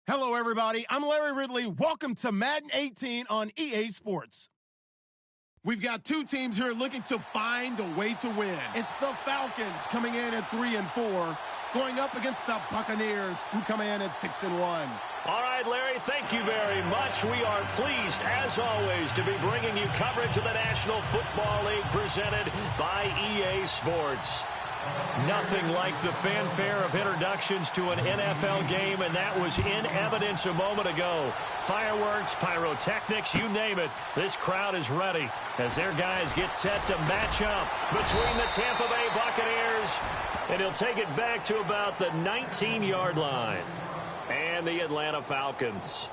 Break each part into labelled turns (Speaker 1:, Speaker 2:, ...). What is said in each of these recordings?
Speaker 1: Hello, everybody. I'm Larry Ridley. Welcome to Madden 18 on EA Sports. We've got two teams here looking to find a way to win. It's the Falcons coming in at 3-4, going up against the Buccaneers, who come in at 6-1.
Speaker 2: All right, Larry, thank you very much. We are pleased, as always, to be bringing you coverage of the National Football League presented by EA Sports. Nothing like the fanfare of introductions to an NFL game, and that was in evidence a moment ago. Fireworks, pyrotechnics, you name it. This crowd is ready as their guys get set to match up between the Tampa Bay Buccaneers, and he'll take it back to about the 19-yard line, and the Atlanta Falcons.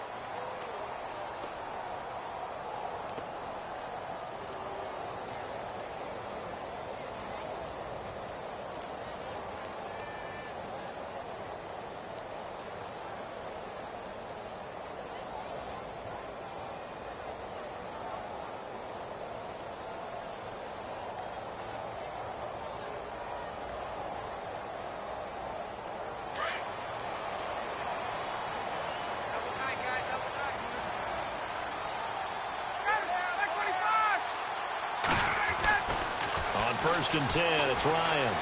Speaker 2: First and 10, it's Ryan.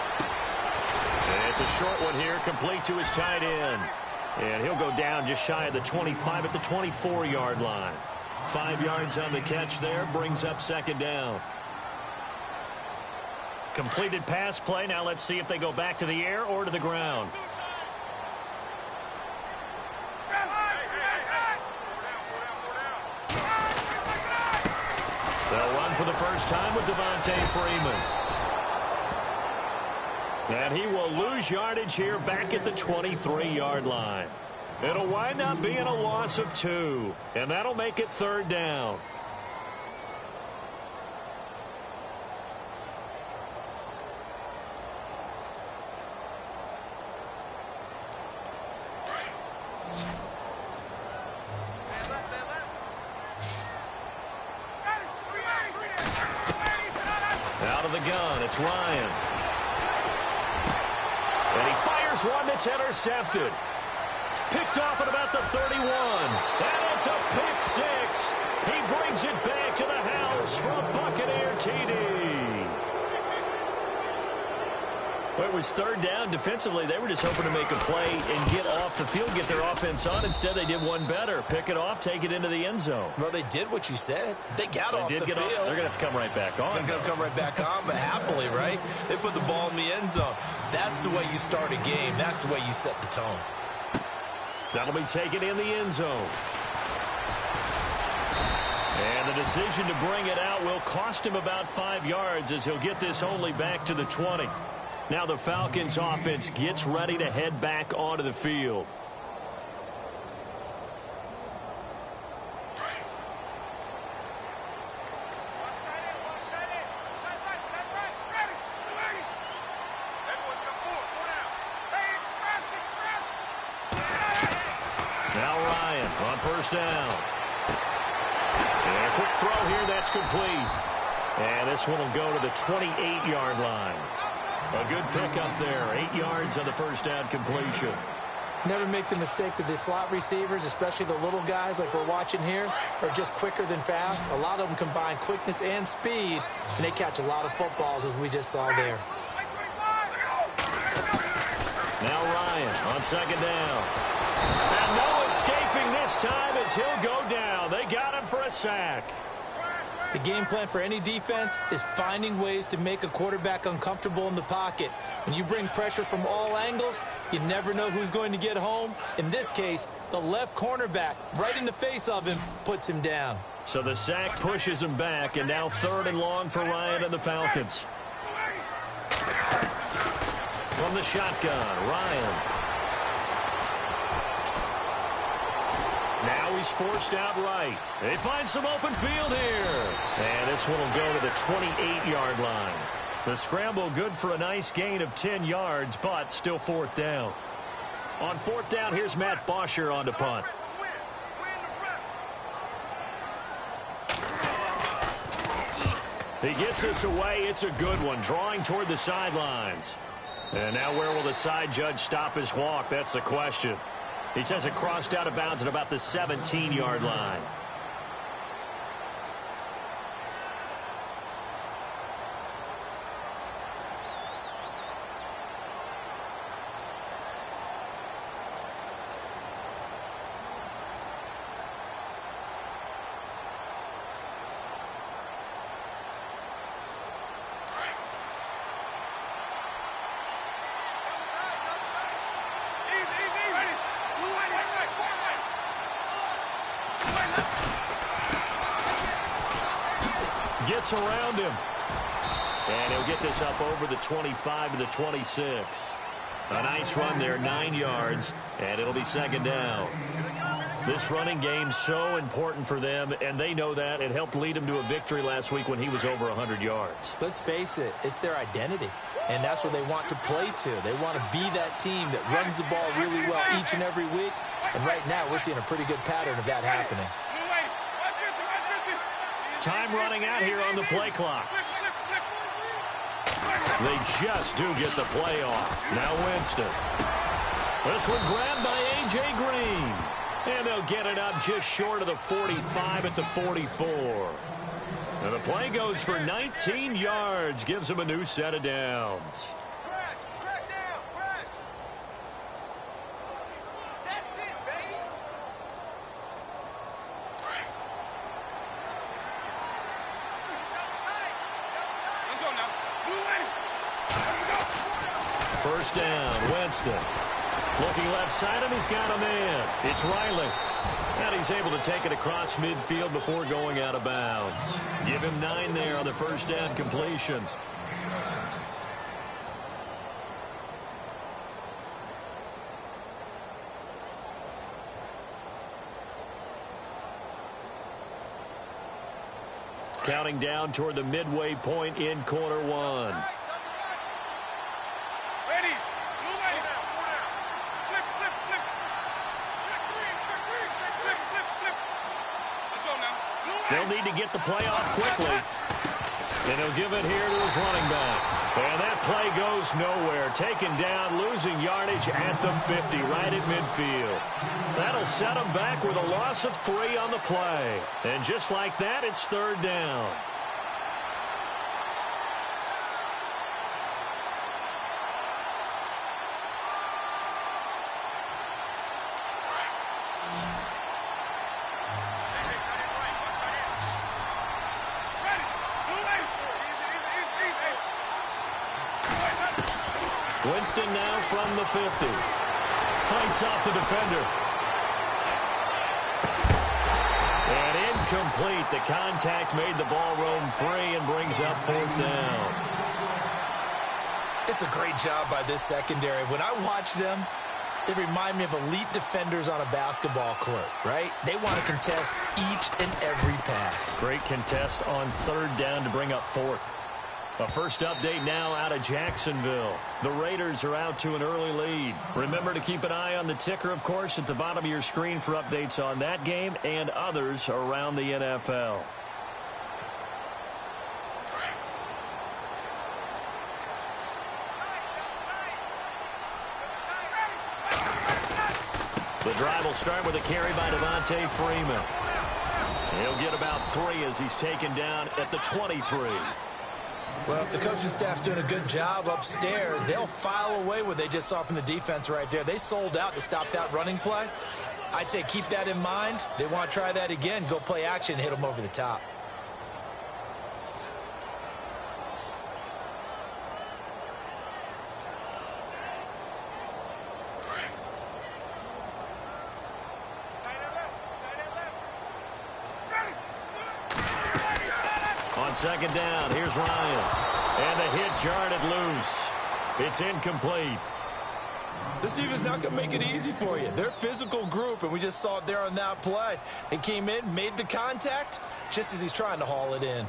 Speaker 2: And it's a short one here, complete to his tight end. And he'll go down just shy of the 25 at the 24-yard line. 5 yards on the catch there, brings up second down. Completed pass play. Now let's see if they go back to the air or to the ground. They'll run for the first time with Devontae Freeman. And he will lose yardage here back at the 23-yard line. It'll wind up being a loss of 2, and that'll make it third down. Out of the gun, it's Ryan. And he fires one that's intercepted. Picked off at about the 31. And it's a pick six. He brings it back to the house for a Buccaneer TD. Well, it was third down. Defensively, they were just hoping to make a play and get off the field, get their offense on. Instead, they did one better. Pick it off, take it into the end zone.
Speaker 3: Well, they did what you said. They got off the field.
Speaker 2: They're going to have to come right back on.
Speaker 3: They're going to come right back on, but happily, right? They put the ball in the end zone. That's the way you start a game. That's the way you set the tone.
Speaker 2: That'll be taken in the end zone. And the decision to bring it out will cost him about 5 yards as he'll get this only back to the 20. Now the Falcons offense gets ready to head back onto the field. Now Ryan on first down. And a quick throw here, that's complete. And this one will go to the 28-yard line. A good pickup there. 8 yards on the first down completion.
Speaker 4: Never make the mistake that the slot receivers, especially the little guys like we're watching here, are just quicker than fast. A lot of them combine quickness and speed, and they catch a lot of footballs, as we just saw there.
Speaker 2: Now Ryan on second down. And no escaping this time as he'll go down. They got him for a sack.
Speaker 4: The game plan for any defense is finding ways to make a quarterback uncomfortable in the pocket. When you bring pressure from all angles, you never know who's going to get home. In this case, the left cornerback, right in the face of him, puts him down.
Speaker 2: So the sack pushes him back, and now third and long for Ryan and the Falcons. From the shotgun, Ryan. Now he's forced out right. They find some open field here. And this one will go to the 28-yard line. The scramble good for a nice gain of 10 yards, but still fourth down. On fourth down, here's Matt Bosher on to punt. He gets this away. It's a good one, drawing toward the sidelines. And now where will the side judge stop his walk? That's the question. He says it crossed out of bounds at about the 17-yard line. Gets around him. And he'll get this up over the 25 to the 26. A nice run there, 9 yards, and it'll be second down. This running game so important for them, and they know that. It helped lead them to a victory last week when he was over 100 yards.
Speaker 4: Let's face it, it's their identity, and that's what they want to play to. They want to be that team that runs the ball really well each and every week, and right now we're seeing a pretty good pattern of that happening.
Speaker 2: Time running out here on the play clock. They just do get the play off. Now Winston. This one grabbed by A.J. Green. And they'll get it up just short of the 45 at the 44. And the play goes for 19 yards. Gives them a new set of downs. First down, Winston. Looking left side, and he's got a man. It's Riley. And he's able to take it across midfield before going out of bounds. Give him 9 there on the first down completion. Counting down toward the midway point in quarter one. They'll need to get the play off quickly. And he'll give it here to his running back. And that play goes nowhere. Taken down, losing yardage at the 50, right at midfield. That'll set him back with a loss of 3 on the play. And just like that, it's third down. Winston now from the 50. Fights off the defender. And incomplete. The contact made the ball roam free and brings up fourth down.
Speaker 4: It's a great job by this secondary. When I watch them, they remind me of elite defenders on a basketball court, right? They want to contest each and every pass.
Speaker 2: Great contest on third down to bring up fourth. A first update now out of Jacksonville. The Raiders are out to an early lead. Remember to keep an eye on the ticker, of course, at the bottom of your screen for updates on that game and others around the NFL. The drive will start with a carry by Devontae Freeman. He'll get about 3 as he's taken down at the 23.
Speaker 4: Well, if the coaching staff's doing a good job upstairs, they'll file away what they just saw from the defense right there. They sold out to stop that running play. I'd say keep that in mind. They want to try that again, go play action, hit them over the top.
Speaker 2: On second down, here's Ryan. And the hit jarred loose. It's incomplete.
Speaker 4: This defense not going to make it easy for you. They're a physical group, and we just saw it there on that play. They came in, made the contact, just as he's trying to haul it in.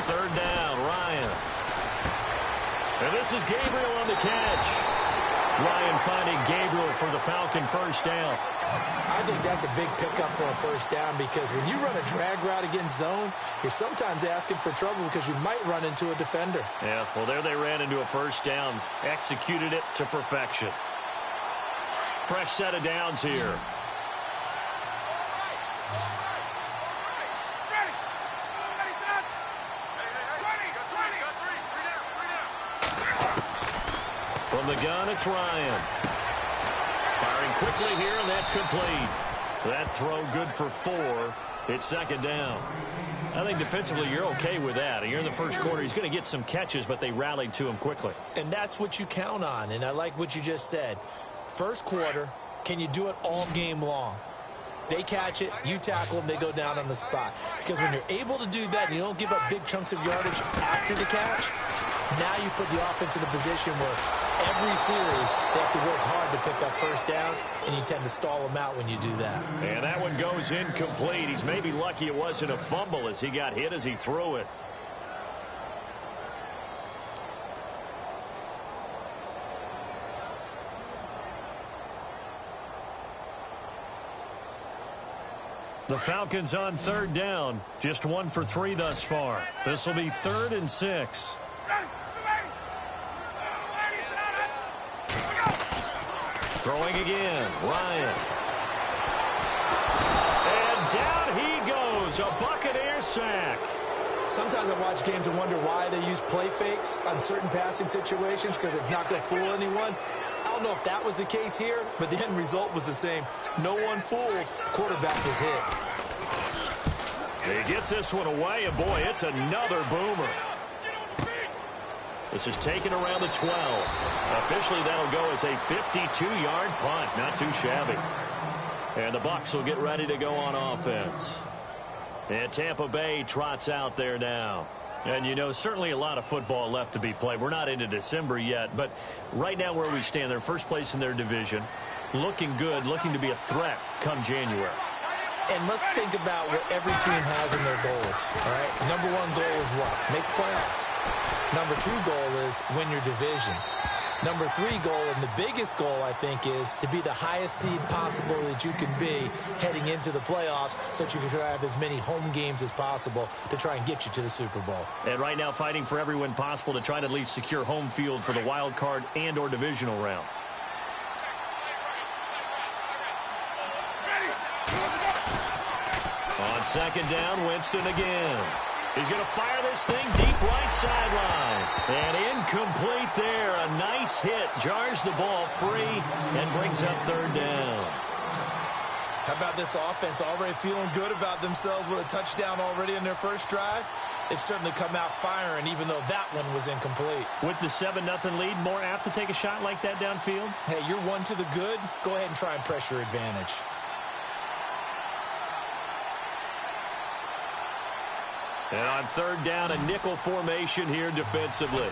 Speaker 2: Third down, Ryan. And this is Gabriel on the catch. Ryan finding Gabriel for the Falcon first down.
Speaker 4: I think that's a big pickup for a first down because when you run a drag route against zone, you're sometimes asking for trouble because you might run into a defender.
Speaker 2: Yeah, well, there they ran into a first down. Executed it to perfection. Fresh set of downs here. From the gun, it's Ryan. Firing quickly here, and that's complete. That throw good for 4. It's second down. I think defensively you're okay with that. You're in the first quarter. He's going to get some catches, but they rallied to him quickly.
Speaker 4: And that's what you count on, and I like what you just said. First quarter, can you do it all game long? They catch it, you tackle them, they go down on the spot. Because when you're able to do that and you don't give up big chunks of yardage after the catch, now you put the offense in a position where every series they have to work hard to pick up first downs, and you tend to stall them out when you do that.
Speaker 2: And that one goes incomplete. He's maybe lucky it wasn't a fumble as he got hit as he threw it. The Falcons on third down. Just 1 for 3 thus far. This will be 3rd and 6. Throwing again. Ryan. And down he goes. A Buccaneer sack.
Speaker 4: Sometimes I watch games and wonder why they use play fakes on certain passing situations because it's not going to fool anyone. I don't know if that was the case here, but the end result was the same. No one fooled. The quarterback was hit.
Speaker 2: He gets this one away, and boy, it's another boomer. This is taken around the 12. Officially, that'll go as a 52-yard punt. Not too shabby. And the Bucs will get ready to go on offense. And Tampa Bay trots out there now. And, you know, certainly a lot of football left to be played. We're not into December yet, but right now where we stand, they're first place in their division. Looking good, looking to be a threat come January.
Speaker 4: And let's think about what every team has in their goals, all right? Number 1 goal is what? Make the playoffs. Number 2 goal is win your division. Number 3 goal, and the biggest goal, I think, is to be the highest seed possible that you can be heading into the playoffs so that you can have as many home games as possible to try and get you to the Super Bowl.
Speaker 2: And right now fighting for every win possible to try to at least secure home field for the wild card and or divisional round. On second down, Winston again. He's going to fire this thing deep right sideline. And incomplete there. A nice hit. Jars the ball free and brings up third down.
Speaker 4: How about this offense already feeling good about themselves with a touchdown already in their first drive? They've certainly come out firing, even though that one was incomplete.
Speaker 2: With the 7-0 lead, more apt to take a shot like that downfield?
Speaker 4: Hey, you're 1 to the good. Go ahead and try and pressure advantage.
Speaker 2: And on third down, a nickel formation here defensively.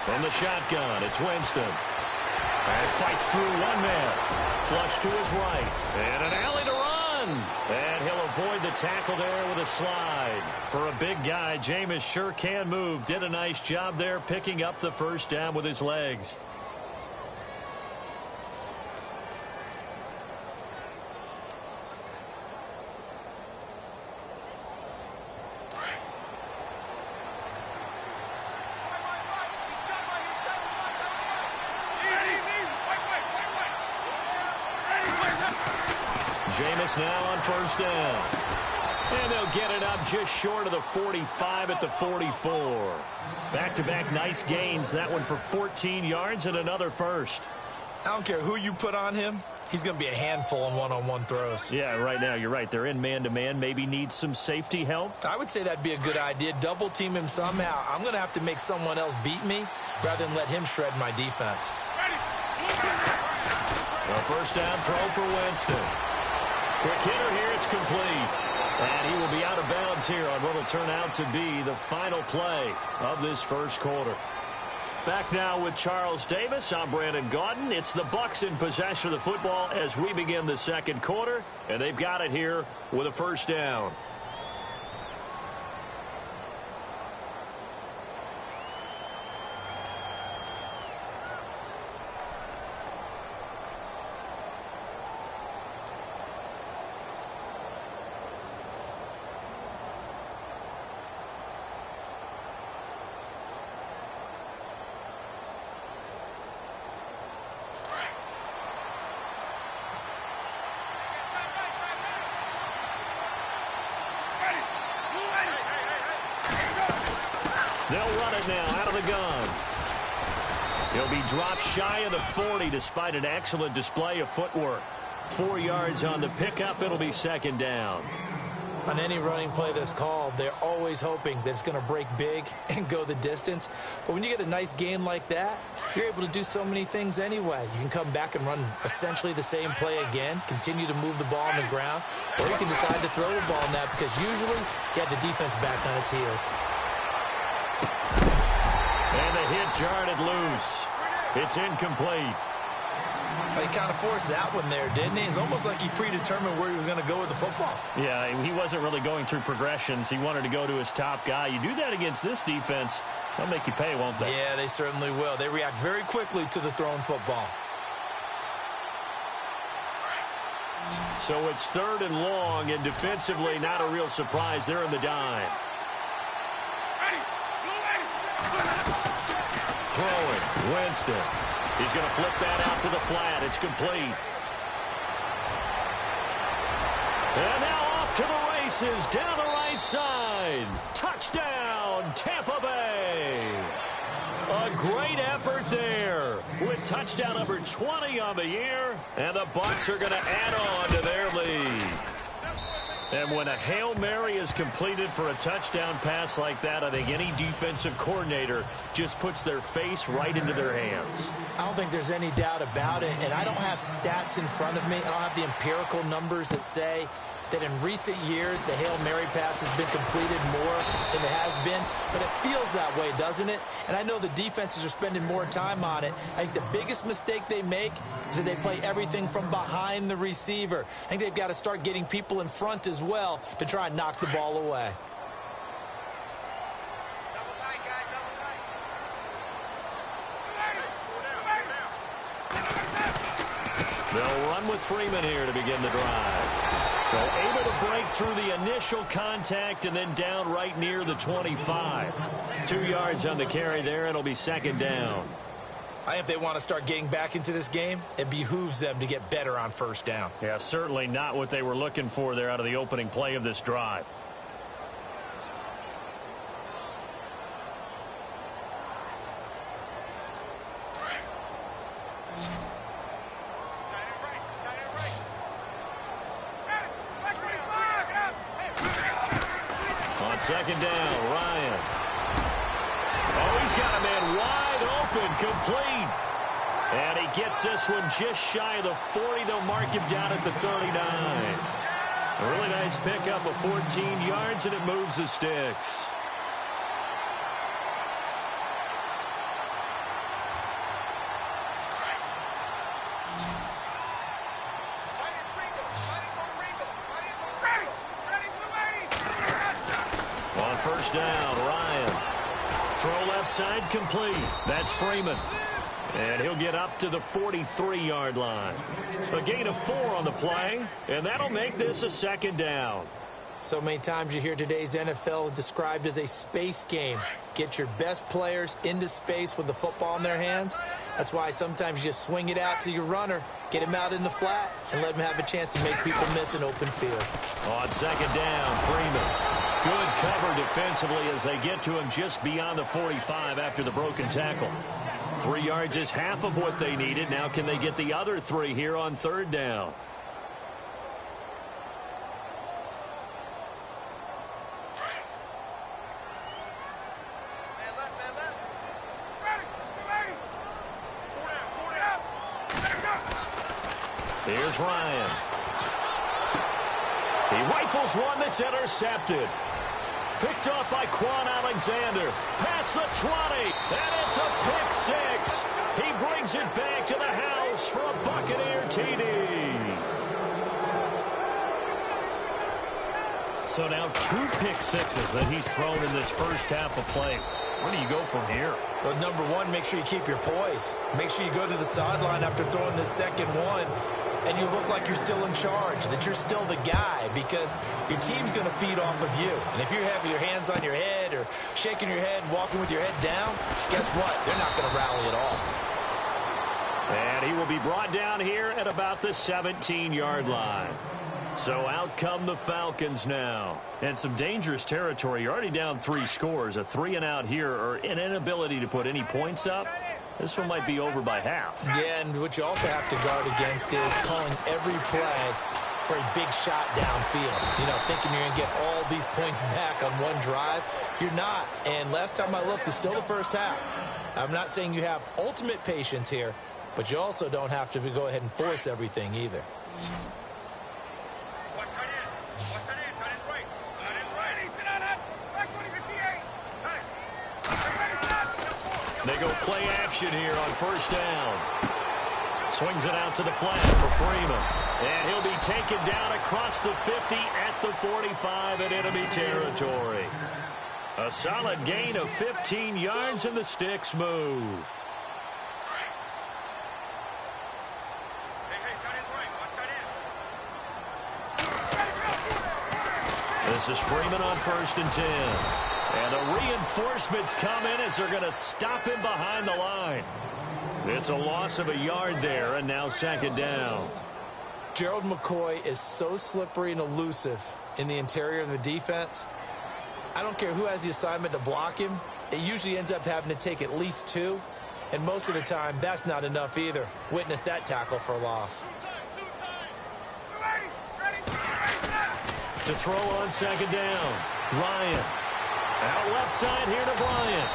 Speaker 2: From the shotgun, it's Winston. And fights through one man. Flush to his right. And an alley to run. And he'll avoid the tackle there with a slide. For a big guy, Jameis sure can move. Did a nice job there picking up the first down with his legs. Jameis now on first down. And they'll get it up just short of the 45 at the 44. Back-to-back nice gains. That one for 14 yards and another first.
Speaker 4: I don't care who you put on him. He's going to be a handful on one-on-one throws.
Speaker 2: Yeah, right now you're right. They're in man-to-man. Maybe needs some safety help.
Speaker 4: I would say that'd be a good idea. Double team him somehow. I'm going to have to make someone else beat me rather than let him shred my defense.
Speaker 2: A first down throw for Winston. Quick hitter here, it's complete. And he will be out of bounds here on what will turn out to be the final play of this first quarter. Back now with Charles Davis. I'm Brandon Gaudin. It's the Bucs in possession of the football as we begin the second quarter. And they've got it here with a first down. They'll run it now out of the gun. He'll be dropped shy of the 40 despite an excellent display of footwork. 4 yards on the pickup. It'll be second down.
Speaker 4: On any running play that's called, they're always hoping that it's going to break big and go the distance. But when you get a nice game like that, you're able to do so many things anyway. You can come back and run essentially the same play again, continue to move the ball on the ground, or you can decide to throw the ball now because usually you have the defense back on its heels.
Speaker 2: And the hit jarred it loose. It's incomplete.
Speaker 3: He kind of forced that one there, didn't he? It's almost like he predetermined where he was going to go with the football.
Speaker 2: Yeah, he wasn't really going through progressions. He wanted to go to his top guy. You do that against this defense, they'll make you pay, won't they?
Speaker 3: Yeah, they certainly will. They react very quickly to the thrown football.
Speaker 2: So it's 3rd and long, and defensively not a real surprise. They're in the dime. Throwing, Winston. He's going to flip that out to the flat. It's complete. And now off to the races down the right side. Touchdown, Tampa Bay. A great effort there with touchdown number 20 on the year. And the Bucs are going to add on to their lead. And when a Hail Mary is completed for a touchdown pass like that, I think any defensive coordinator just puts their face right into their hands.
Speaker 4: I don't think there's any doubt about it, and I don't have stats in front of me. I don't have the empirical numbers that say that in recent years the Hail Mary pass has been completed more than it has been, but it feels that way, doesn't it? And I know the defenses are spending more time on it. I think the biggest mistake they make is that they play everything from behind the receiver. I think they've got to start getting people in front as well to try and knock the ball away.
Speaker 2: They'll run with Freeman here to begin the drive. So able to break through the initial contact and then down right near the 25. 2 yards on the carry there. It'll be second down.
Speaker 3: I think if they want to start getting back into this game, it behooves them to get better on first down.
Speaker 2: Yeah, certainly not what they were looking for there out of the opening play of this drive. Second down, Ryan. Oh, he's got a man wide open, complete. And he gets this one just shy of the 40. They'll mark him down at the 39. A really nice pickup of 14 yards, and it moves the sticks. First down, Ryan. Throw left side complete. That's Freeman. And he'll get up to the 43-yard line. A gain of 4 on the play, and that'll make this a second down.
Speaker 4: So many times you hear today's NFL described as a space game. Get your best players into space with the football in their hands. That's why sometimes you just swing it out to your runner, get him out in the flat, and let him have a chance to make people miss an open field.
Speaker 2: On second down, Freeman. Good cover defensively as they get to him just beyond the 45 after the broken tackle. 3 yards is half of what they needed. Now can they get the other 3 here on third down? Here's Ryan. He rifles one that's intercepted. Picked off by Quan Alexander. Past the 20. And it's a pick 6. He brings it back to the house for a Buccaneer TD. So now 2 pick 6s that he's thrown in this first half of play. Where do you go from here?
Speaker 3: Well, number one, make sure you keep your poise. Make sure you go to the sideline after throwing this second one, and you look like you're still in charge, that you're still the guy, because your team's going to feed off of you. And if you're having your hands on your head or shaking your head and walking with your head down, guess what? They're not going to rally at all.
Speaker 2: And he will be brought down here at about the 17-yard line. So out come the Falcons now. And some dangerous territory. You're already down 3 scores. A 3-and-out here, or an inability to put any points up. This one might be over by half.
Speaker 4: Yeah, and what you also have to guard against is calling every play for a big shot downfield. You know, thinking you're going to get all these points back on one drive. You're not. And last time I looked, it's still the first half. I'm not saying you have ultimate patience here, but you also don't have to go ahead and force everything either.
Speaker 2: They go play action here on first down. Swings it out to the flat for Freeman. And he'll be taken down across the 50 at the 45 in enemy territory. A solid gain of 15 yards, and the sticks move. This is Freeman on first and 10. And the reinforcements come in as they're going to stop him behind the line. It's a loss of a yard there, and now second down.
Speaker 4: Gerald McCoy is so slippery and elusive in the interior of the defense. I don't care who has the assignment to block him. It usually ends up having to take at least 2. And most of the time, that's not enough either. Witness that tackle for a loss.
Speaker 2: To throw on second down, Ryan. Out left side here to Bryant.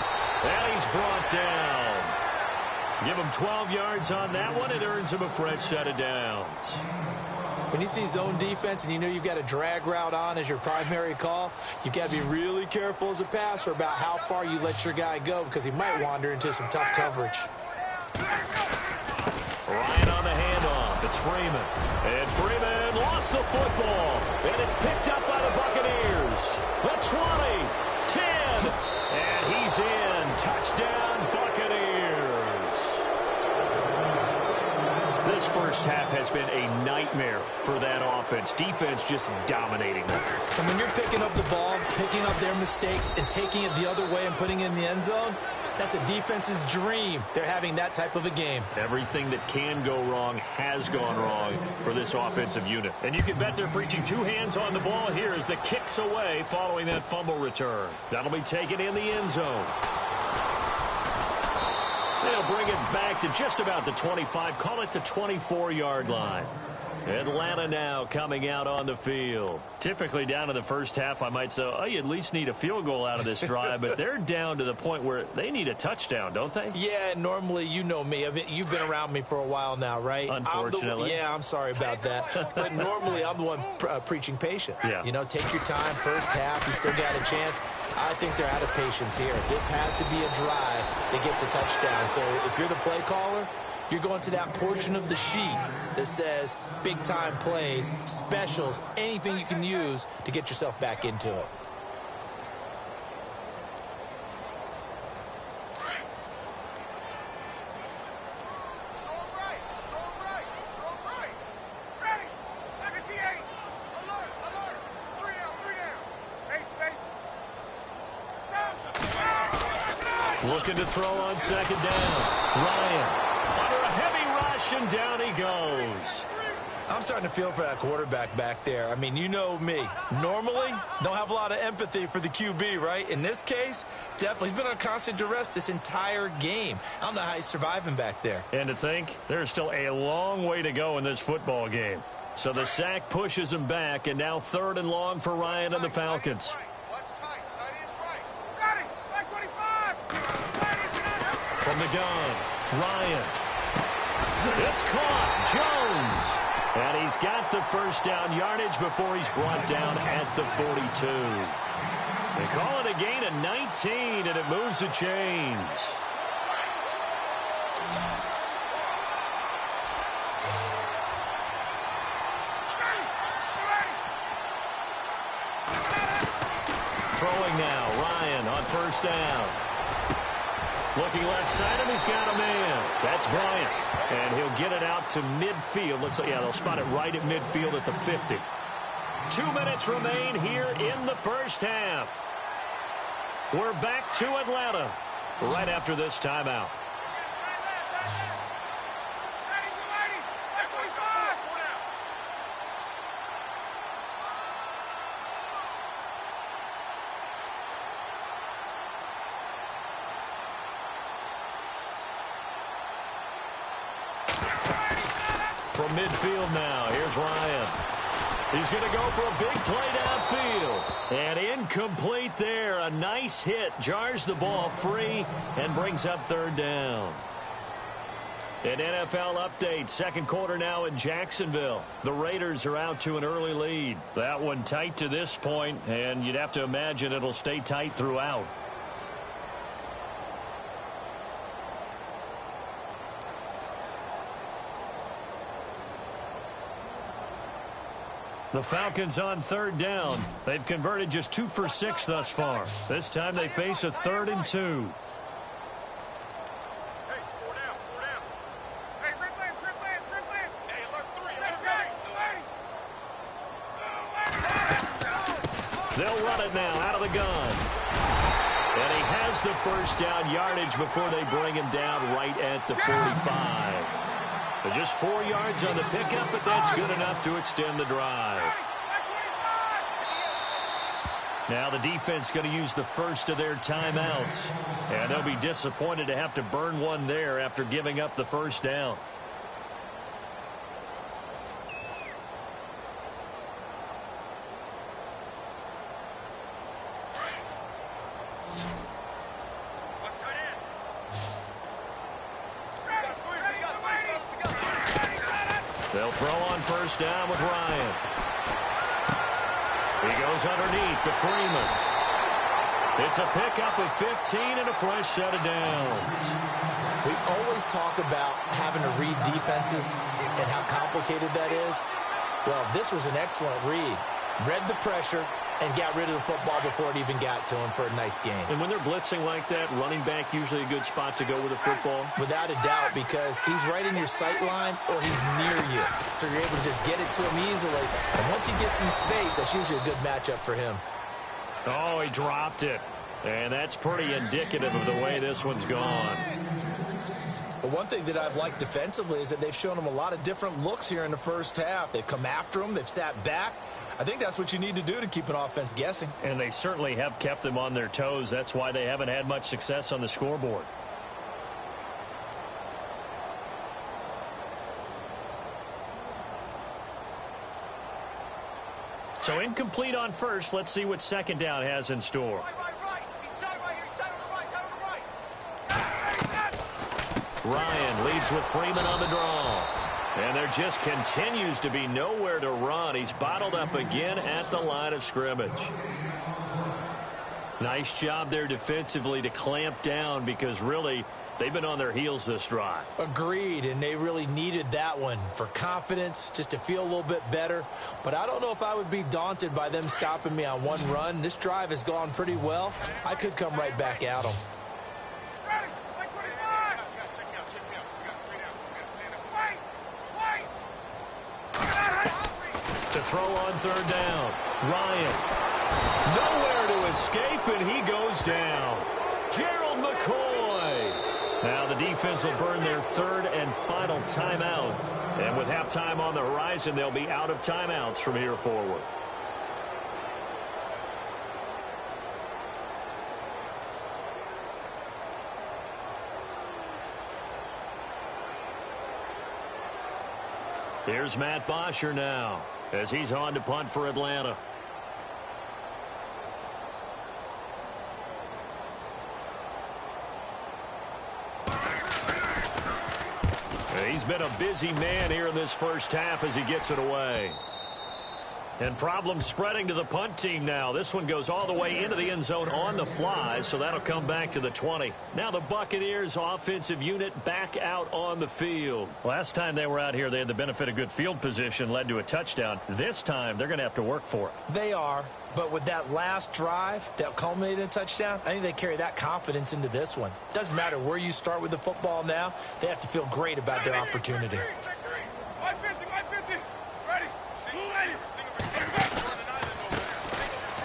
Speaker 2: And he's brought down. Give him 12 yards on that one. It earns him a fresh set of downs.
Speaker 4: When you see zone defense and you know you've got a drag route on as your primary call, you've got to be really careful as a passer about how far you let your guy go, because he might wander into some tough coverage.
Speaker 2: Ryan on the handoff. It's Freeman. And Freeman lost the football. And it's picked up by the Buccaneers. The 20, 10, and he's in. Touchdown, Buccaneers. This first half has been a nightmare for that offense. Defense just dominating them.
Speaker 4: And when you're picking up the ball, picking up their mistakes, and taking it the other way and putting it in the end zone, that's a defense's dream. They're having that type of a game.
Speaker 2: Everything that can go wrong has gone wrong for this offensive unit. And you can bet they're preaching 2 hands on the ball here as the kick's away following that fumble return. That'll be taken in the end zone. They'll bring it back to just about the 25, call it the 24-yard line. Atlanta now coming out on the field. Typically down to the first half, I might say, oh, you at least need a field goal out of this drive, but they're down to the point where they need a touchdown, don't they?
Speaker 4: Yeah, normally, you know me. You've been around me for a while now, right?
Speaker 2: Unfortunately.
Speaker 4: I'm sorry about that. But normally, I'm the one preaching patience.
Speaker 2: Yeah.
Speaker 4: You know, take your time, first half, you still got a chance. I think they're out of patience here. This has to be a drive that gets a touchdown. So if you're the play caller, you're going to that portion of the sheet that says big-time plays, specials, anything you can use to get yourself back into it.
Speaker 2: Looking to throw on second down. Ryan under a heavy rush, and down he goes.
Speaker 4: I'm starting to feel for that quarterback back there. I mean, you know me. Normally, don't have a lot of empathy for the QB, right? In this case, definitely. He's been on constant duress this entire game. I don't know how he's surviving back there.
Speaker 2: And to think, there's still a long way to go in this football game. So the sack pushes him back, and now 3rd and long for Ryan and the Falcons. From the gun, Ryan. It's caught. Jones. And he's got the first down yardage before he's brought down at the 42. They call it a gain of 19, and it moves the chains. Throwing now, Ryan on first down. Looking left side, and he's got a man. That's Bryant. And he'll get it out to midfield. They'll spot it right at midfield at the 50. 2 minutes remain here in the first half. We're back to Atlanta right after this timeout. from midfield now. Here's Ryan. He's going to go for a big play downfield. And incomplete there. A nice hit. Jars the ball free and brings up third down. An NFL update. Second quarter now in Jacksonville. The Raiders are out to an early lead. That one tight to this point, and you'd have to imagine it'll stay tight throughout. The Falcons on third down. They've converted just 2 for 6 thus far. This time they face a 3rd and 2. They'll run it now out of the gun. And he has the first down yardage before they bring him down right at the 45. Just 4 yards on the pickup, but that's good enough to extend the drive. Now the defense going to use the first of their timeouts. And they'll be disappointed to have to burn one there after giving up the first down. They'll throw on first down with Ryan. He goes underneath to Freeman. It's a pickup of 15 and a fresh set of downs.
Speaker 3: We always talk about having to read defenses and how complicated that is. Well, this was an excellent read. Read the pressure and got rid of the football before it even got to him for a nice game.
Speaker 2: And when they're blitzing like that, running back usually a good spot to go with a football?
Speaker 3: Without a doubt, because he's right in your sight line or he's near you. So you're able to just get it to him easily. And once he gets in space, that's usually a good matchup for him.
Speaker 2: Oh, he dropped it. And that's pretty indicative of the way this one's gone.
Speaker 3: But one thing that I've liked defensively is that they've shown him a lot of different looks here in the first half. They've come after him. They've sat back. I think that's what you need to do to keep an offense guessing.
Speaker 2: And they certainly have kept them on their toes. That's why they haven't had much success on the scoreboard. So incomplete on first. Let's see what second down has in store. Ryan leads with Freeman on the draw. And there just continues to be nowhere to run. He's bottled up again at the line of scrimmage. Nice job there defensively to clamp down because really they've been on their heels this drive.
Speaker 3: Agreed, and they really needed that one for confidence, just to feel a little bit better. But I don't know if I would be daunted by them stopping me on one run. This drive has gone pretty well. I could come right back at them.
Speaker 2: To throw on third down. Ryan. Nowhere to escape, and he goes down. Gerald McCoy. Now the defense will burn their third and final timeout. And with halftime on the horizon, they'll be out of timeouts from here forward. Here's Matt Bosher now as he's on to punt for Atlanta. He's been a busy man here in this first half as he gets it away. And problems spreading to the punt team now. This one goes all the way into the end zone on the fly, so that'll come back to the 20. Now the Buccaneers offensive unit back out on the field. Last time they were out here, they had the benefit of good field position, led to a touchdown. This time, they're going to have to work for it.
Speaker 3: They are, but with that last drive that culminated in a touchdown, I think they carry that confidence into this one. Doesn't matter where you start with the football now, they have to feel great about their opportunity.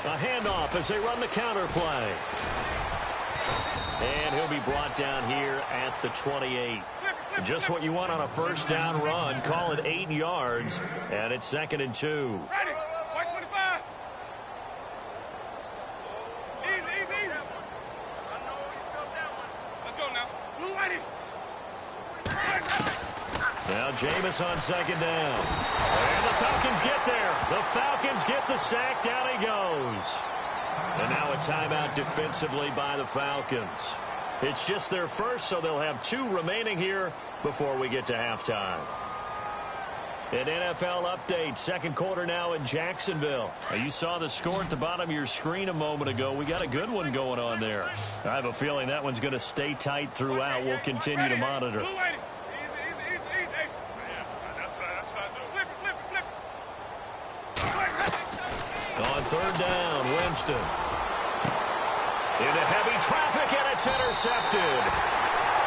Speaker 2: A handoff as they run the counter play. And he'll be brought down here at the 28. Just what you want on a first down run. Call it 8 yards, and it's 2nd and 2. Now Jameis on second down. And the Falcons get there. The Falcons get the sack. Down he goes. And now a timeout defensively by the Falcons. It's just their first, so they'll have 2 remaining here before we get to halftime. An NFL update, second quarter now in Jacksonville. You saw the score at the bottom of your screen a moment ago. We got a good one going on there. I have a feeling that one's going to stay tight throughout. We'll continue to monitor. On third down, Winston. Into heavy traffic, and it's intercepted.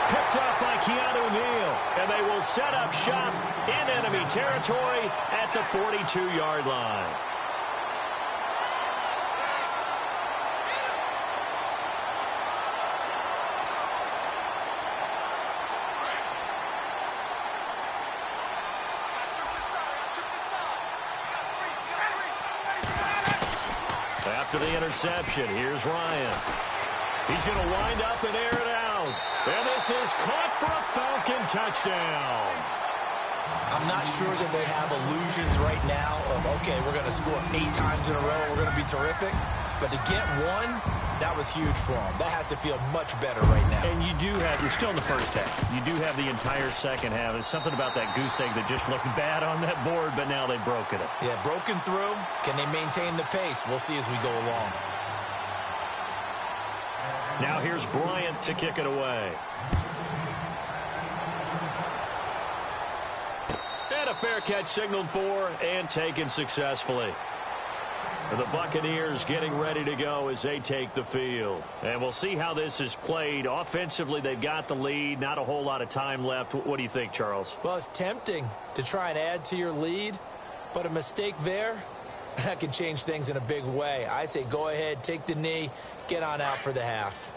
Speaker 2: Picked up by Keanu Neal, and they will set up shop in enemy territory at the 42-yard line. After the interception, here's Ryan. He's going to wind up and air it out. And this is caught for a Falcon touchdown.
Speaker 3: I'm not sure that they have illusions right now of, okay, we're going to score 8 times in a row, we're going to be terrific. But to get one, that was huge for them. That has to feel much better right now.
Speaker 2: And you do have, you're still in the first half. You do have the entire second half. There's something about that goose egg that just looked bad on that board, but now they've broken it.
Speaker 3: Yeah, broken through. Can they maintain the pace? We'll see as we go along.
Speaker 2: Now here's Bryant to kick it away. And a fair catch signaled for and taken successfully. The Buccaneers getting ready to go as they take the field. And we'll see how this is played. Offensively, they've got the lead. Not a whole lot of time left. What do you think, Charles?
Speaker 3: Well, it's tempting to try and add to your lead, but a mistake there, that can change things in a big way. I say go ahead, take the knee, get on out for the half.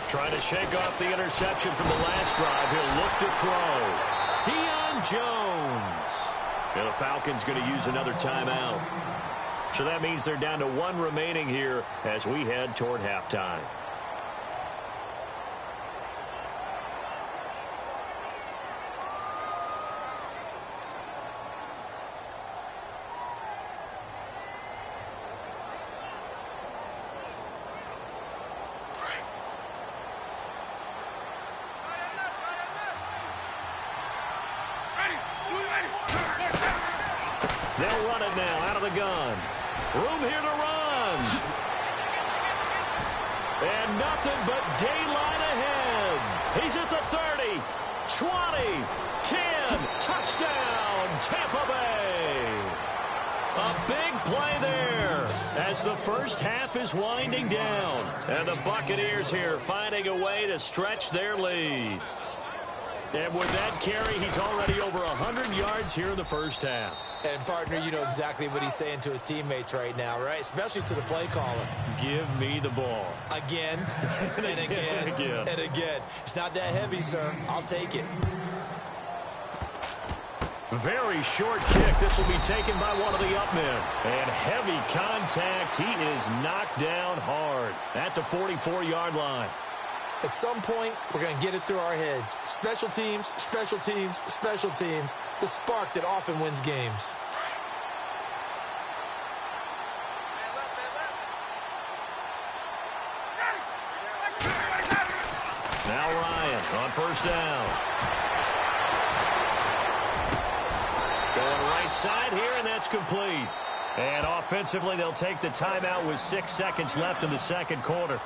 Speaker 2: Trying to shake off the interception from the last drive. He'll look to throw. Deion Jones. And the Falcons going to use another timeout. So that means they're down to 1 remaining here as we head toward halftime. They'll run it now out of the gun. Room here to run. And nothing but daylight ahead. He's at the 30, 20, 10. Touchdown, Tampa Bay. A big play there as the first half is winding down. And the Buccaneers here finding a way to stretch their lead. And with that carry, he's already over 100 yards here in the first half.
Speaker 3: And, partner, you know exactly what he's saying to his teammates right now, right? Especially to the play caller.
Speaker 2: Give me the ball.
Speaker 3: Again, and again, and again. It's not that heavy, sir. I'll take it.
Speaker 2: Very short kick. This will be taken by one of the up men. And heavy contact. He is knocked down hard at the 44-yard line.
Speaker 3: At some point, we're going to get it through our heads. Special teams, special teams, special teams. The spark that often wins games.
Speaker 2: Now Ryan on first down. Going right side here, and that's complete. And offensively, they'll take the timeout with 6 seconds left in the second quarter.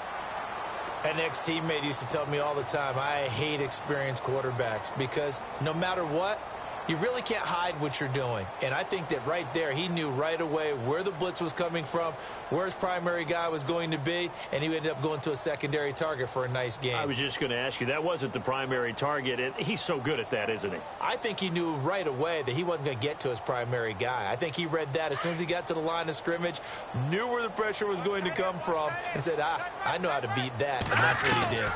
Speaker 3: An ex-teammate used to tell me all the time, I hate experienced quarterbacks because no matter what, you really can't hide what you're doing. And I think that right there, he knew right away where the blitz was coming from, where his primary guy was going to be, and he ended up going to a secondary target for a nice game.
Speaker 2: I was just going to ask you, that wasn't the primary target, and he's so good at that, isn't he?
Speaker 3: I think he knew right away that he wasn't going to get to his primary guy. I think he read that as soon as he got to the line of scrimmage, knew where the pressure was going to come from, and said, I know how to beat that, and that's what he did.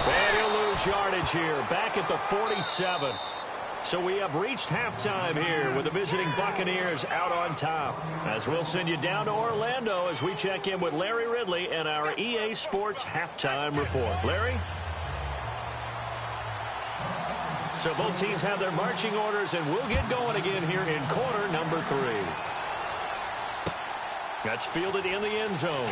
Speaker 2: And he'll lose lose yardage here, back at the 47. So we have reached halftime here with the visiting Buccaneers out on top. As we'll send you down to Orlando as we check in with Larry Ridley and our EA Sports halftime report. Larry? So both teams have their marching orders, and we'll get going again here in quarter number 3. That's fielded in the end zone.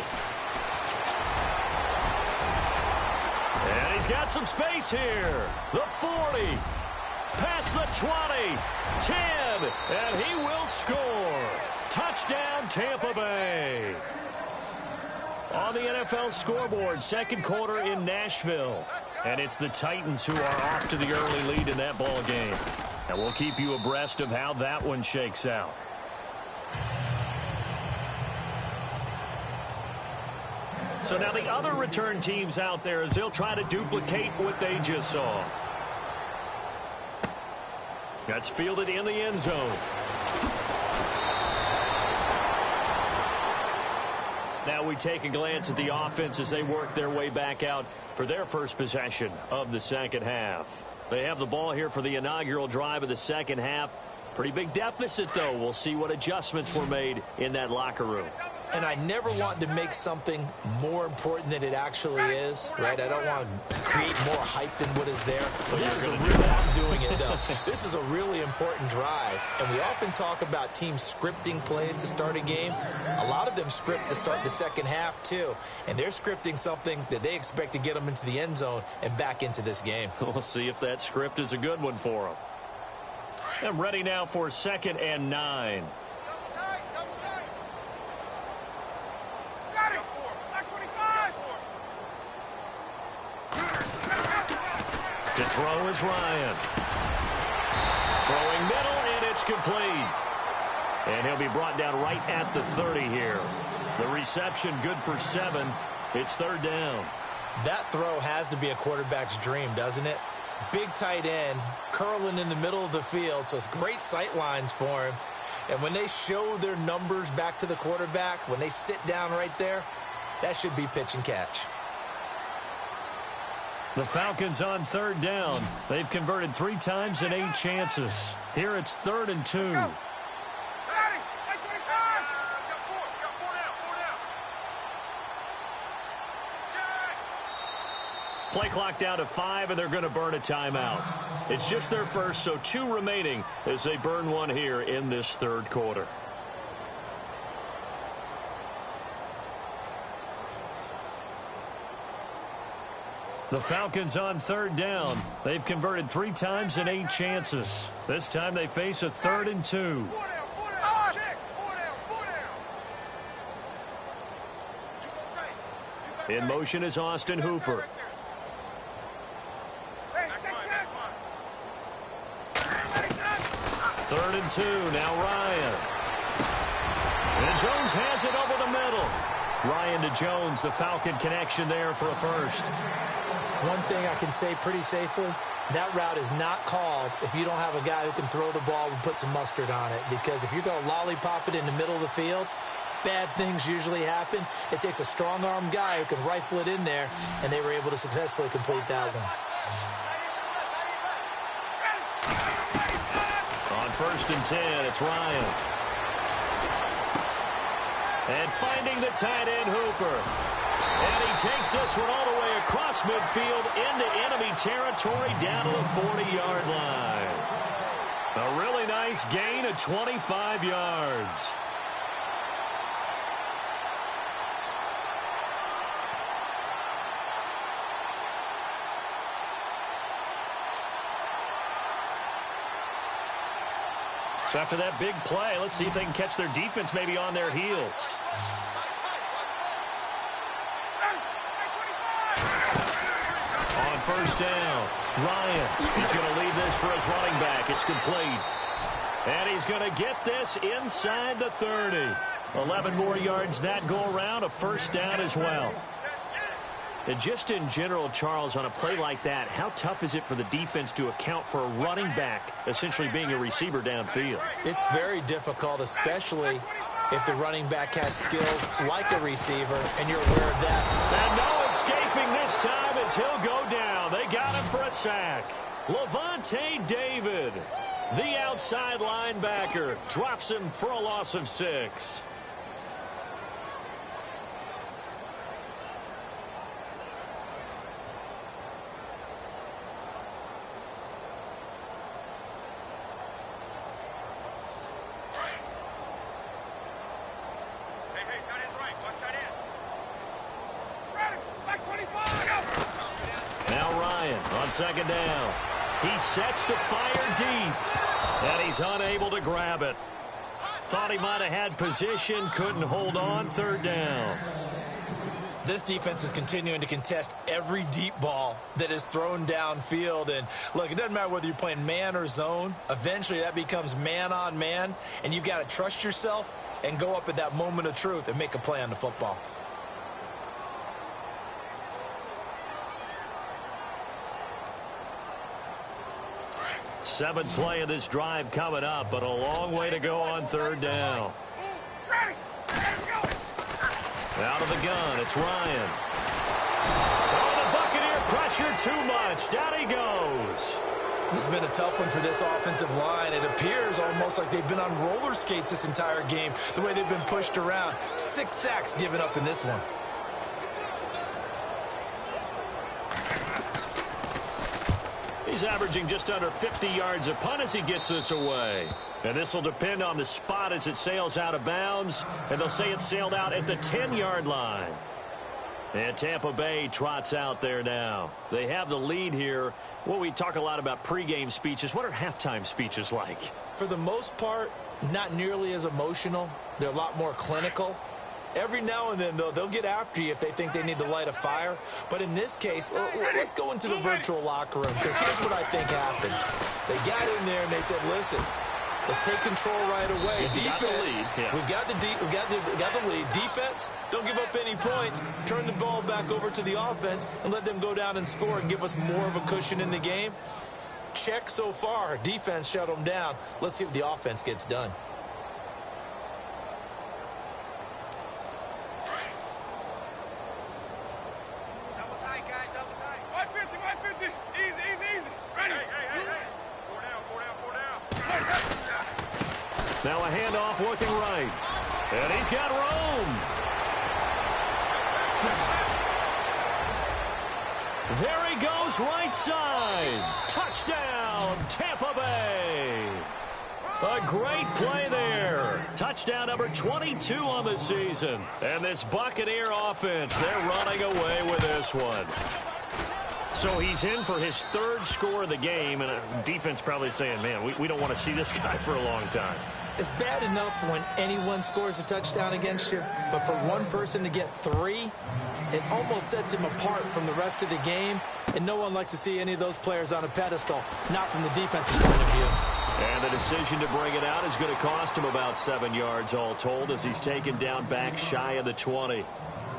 Speaker 2: And he's got some space here. The 40. Past the 20. 10. And he will score. Touchdown, Tampa Bay. On the NFL scoreboard, second quarter in Nashville. And it's the Titans who are off to the early lead in that ball game. And we'll keep you abreast of how that one shakes out. So now the other return teams out there as they'll try to duplicate what they just saw. That's fielded in the end zone. Now we take a glance at the offense as they work their way back out for their first possession of the second half. They have the ball here for the inaugural drive of the second half. Pretty big deficit, though. We'll see what adjustments were made in that locker room.
Speaker 3: And I never want to make something more important than it actually is, right? I don't want to create more hype than what is there. But this is I'm doing it, though. This is a really important drive. And we often talk about teams scripting plays to start a game. A lot of them script to start the second half, too. And they're scripting something that they expect to get them into the end zone and back into this game.
Speaker 2: We'll see if that script is a good one for them. I'm ready now for 2nd and 9. To throw is Ryan. Throwing middle, and it's complete. And he'll be brought down right at the 30 here. The reception good for 7. It's 3rd down.
Speaker 3: That throw has to be a quarterback's dream, doesn't it? Big tight end, curling in the middle of the field, so it's great sight lines for him. And when they show their numbers back to the quarterback, when they sit down right there, that should be pitch and catch.
Speaker 2: The Falcons on 3rd down. They've converted 3 times in 8 chances. Here it's 3rd and 2. Play clock down to 5, and they're going to burn a timeout. It's just their first, so 2 remaining as they burn one here in this 3rd quarter. The Falcons on 3rd down. They've converted 3 times in 8 chances. This time they face a 3rd and 2. In motion is Austin Hooper. Third and 2. Now Ryan. And Jones has it over the middle. Ryan to Jones, the Falcon connection there for a first.
Speaker 3: One thing I can say pretty safely, that route is not called if you don't have a guy who can throw the ball and put some mustard on it. Because if you're going to lollipop it in the middle of the field, bad things usually happen. It takes a strong-arm guy who can rifle it in there, and they were able to successfully complete that one.
Speaker 2: On 1st and 10, it's Ryan. And finding the tight end, Hooper. And he takes this one all the way across midfield into enemy territory down to the 40-yard line. A really nice gain of 25 yards. So after that big play, let's see if they can catch their defense maybe on their heels. On 1st down, Ryan is going to leave this for his running back. It's complete. And he's going to get this inside the 30. 11 more yards that go around, a 1st down as well. And just in general, Charles, on a play like that, how tough is it for the defense to account for a running back essentially being a receiver downfield?
Speaker 3: It's very difficult, especially if the running back has skills like a receiver, and you're aware of that.
Speaker 2: And no escaping this time as he'll go down. They got him for a sack. Levante David, the outside linebacker, drops him for a loss of 6. On second down, he sets to fire deep, and he's unable to grab it. Thought he might have had position, couldn't hold on. Third down.
Speaker 3: This defense is continuing to contest every deep ball that is thrown downfield. And look, it doesn't matter whether you're playing man or zone. Eventually that becomes man on man, and you've got to trust yourself and go up at that moment of truth and make a play on the football.
Speaker 2: Seventh play of this drive coming up, but a long way to go on third down. Out of the gun, it's Ryan. Oh, the Buccaneer pressure too much. Down he goes.
Speaker 3: This has been a tough one for this offensive line. It appears almost like they've been on roller skates this entire game, the way they've been pushed around. 6 sacks given up in this one.
Speaker 2: He's averaging just under 50 yards a punt as he gets this away. And this will depend on the spot as it sails out of bounds. And they'll say it sailed out at the 10-yard line. And Tampa Bay trots out there now. They have the lead here. Well, we talk a lot about pregame speeches. What are halftime speeches like?
Speaker 3: For the most part, not nearly as emotional. They're a lot more clinical. Every now and then, though, they'll get after you if they think they need to light a fire. But in this case, let's go into the virtual locker room, because here's what I think happened. They got in there and they said, listen, let's take control right away. Defense, we've got the lead. Defense, don't give up any points. Turn the ball back over to the offense and let them go down and score and give us more of a cushion in the game. Check so far. Defense shut them down. Let's see if the offense gets done.
Speaker 2: Now a handoff looking right. And he's got room. There he goes right side. Touchdown, Tampa Bay. A great play there. Touchdown number 22 on the season. And this Buccaneer offense, they're running away with this one. So he's in for his 3rd score of the game, and defense probably saying, man, we don't want to see this guy for a long time.
Speaker 3: It's bad enough when anyone scores a touchdown against you, but for one person to get 3, it almost sets him apart from the rest of the game, and no one likes to see any of those players on a pedestal, not from the defensive point of view.
Speaker 2: And the decision to bring it out is going to cost him about 7 yards all told as he's taken down back shy of the 20.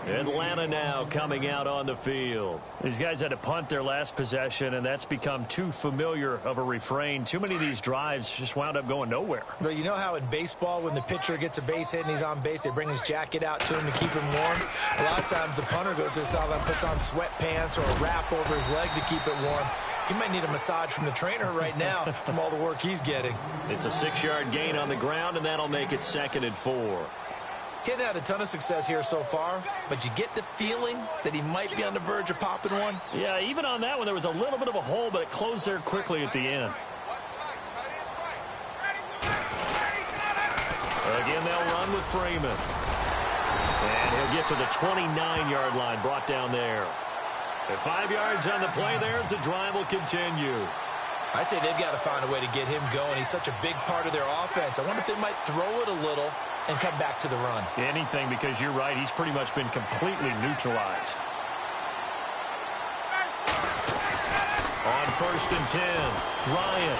Speaker 2: Atlanta now coming out on the field. These guys had to punt their last possession, and that's become too familiar of a refrain. Too many of these drives just wound up going nowhere.
Speaker 3: Well, you know how in baseball when the pitcher gets a base hit and he's on base, they bring his jacket out to him to keep him warm? A lot of times the punter goes to the sideline, puts on sweatpants or a wrap over his leg to keep it warm. He might need a massage from the trainer right now from all the work he's getting.
Speaker 2: It's a 6-yard gain on the ground, and that'll make it 2nd and 4.
Speaker 3: He hadn't had a ton of success here so far, but you get the feeling that he might be on the verge of popping one.
Speaker 2: Yeah, even on that one, there was a little bit of a hole, but it closed there quickly at the end. Again, they'll run with Freeman. And he'll get to the 29-yard line, brought down there. At 5 yards on the play there, as the drive will continue.
Speaker 3: I'd say they've got to find a way to get him going. He's such a big part of their offense. I wonder if they might throw it a little and come back to the run.
Speaker 2: Anything, because you're right. He's pretty much been completely neutralized. On 1st and 10, Ryan.